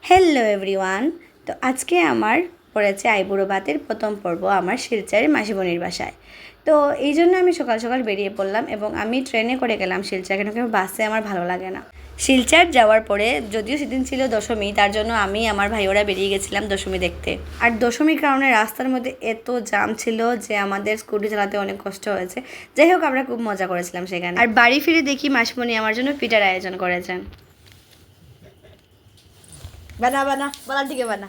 Hello everyone. তো আজকে আমার পড়েছে আইবুড়ো ভাতের প্রথম পর্ব আমার শিলচরের মাসিমণির বাসায়। তো এই জন্য আমি সকাল সকাল বেরিয়ে পড়লাম এবং আমি ট্রেনে করে গেলাম শিলচর, কেন কি বাসে আমার ভালো লাগে না। শিলচর যাওয়ার পরে যদিও সেদিন ছিল দশমী, তার জন্য আমি আমার ভাই ওরা বেরিয়ে গেছিলাম দশমী দেখতে। আর দশমীর কারণে রাস্তার মধ্যে এত জাম ছিল যে আমাদের স্কুটি চালাতে অনেক কষ্ট হয়েছে। যাই হোক, আমরা খুব মজা করেছিলাম সেখানে। আর বাড়ি ফিরে দেখি মাসিমণি আমার জন্য পিঠার আয়োজন করেছেন। বানা বানা বলার দিকে বানা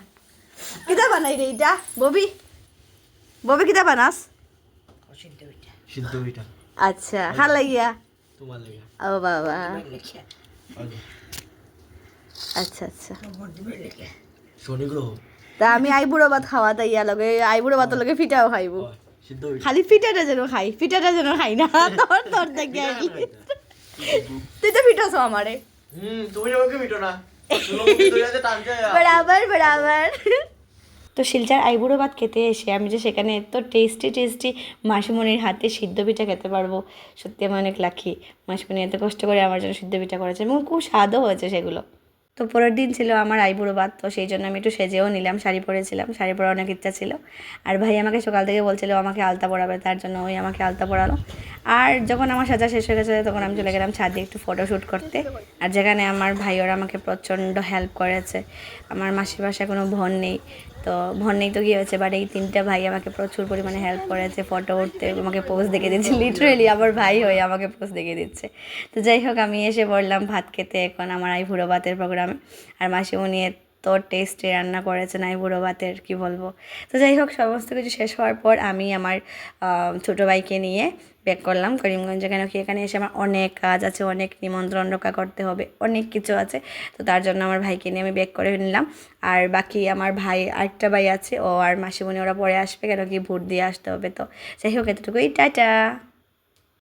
কিতা বানাই রে এটা ববি ববি কিতা বানাস? সিদ্ধ পিঠা। আচ্ছা, ভাল লাগিয়া তোমার লাগা। ও বাবা, আচ্ছা আচ্ছা। শনি গ্রহ। তা আমি আইবুড়ো ভাত খাওয়া তাই ইয়া লগে আইবুড়ো ভাতের লগে পিঠাও খাইবো। সিদ্ধ পিঠা। খালি পিঠাটা যেন খাই, পিঠাটা যেন খাই না তোর তোর দেখে আর কি। তুই তো পিঠাছ আমারে। তুমি আমাকে পিঠো না। বরাবর বরাবর। তো শিলচর আইবুড়ো ভাত খেতে এসে আমি যে সেখানে এত টেস্টি টেস্টি মাসিমণির হাতে সিদ্ধ পিঠা খেতে পারবো, সত্যি আমি অনেক লাকি। মাসিমণি এত কষ্ট করে আমার জন্য সিদ্ধ পিঠা করেছে এবং খুব স্বাদও হয়েছে সেগুলো। তো পরের দিন ছিল আমার আইবুড়ো ভাত, তো সেই জন্য আমি একটু সেজেও নিলাম, শাড়ি পরেছিলাম, শাড়ি পরার অনেক ইচ্ছা ছিল। আর ভাই আমাকে সকাল থেকে বলছিল আমাকে আলতা পরাবে, তার জন্য ওই আমাকে আলতা পরালো। আর যখন আমার সাজা শেষ হয়ে গেছে তখন আমি চলে গেলাম ছাদে একটু ফটোশ্যুট করতে। আর যেখানে আমার ভাই ওরা আমাকে প্রচণ্ড হেল্প করেছে। আমার মাসির বাসায় কোনো বোন নেই, তো বোন নেই তো কী হয়েছে, বাট এই তিনটা ভাই আমাকে প্রচুর পরিমাণে হেল্প করেছে। ফটো উঠতে আমাকে পোজ দেখিয়ে দিচ্ছে, লিটারেলি আমার ভাই হয়ে আমাকে পোজ দেখিয়ে দিচ্ছে। তো যাই হোক, আমি এসে পড়লাম ভাত খেতে এখন আমার আইবুড়ো ভাতের প্রোগ্রামে। আর মাসিমণি এত টেস্টি রান্না করেছেন আইবুড়ো ভাতের, কী বলবো। তো যাই হোক, সমস্ত কিছু শেষ হওয়ার পর আমি আমার ছোটো ভাইকে নিয়ে ব্যাক করলাম করিমগঞ্জে, কেন কি এখানে এসে আমার অনেক কাজ আছে, অনেক নিমন্ত্রণ রক্ষা করতে হবে, অনেক কিছু আছে। তো তার জন্য আমার ভাইকে নিয়ে আমি ব্যাক করে নিলাম। আর বাকি আমার ভাই আরেকটা ভাই আছে, ও আর মাসিমণি ওরা পরে আসবে, কেন কি ভোট দিয়ে আসতে হবে। তো যাই হোক, এতটুকুই, টাটা।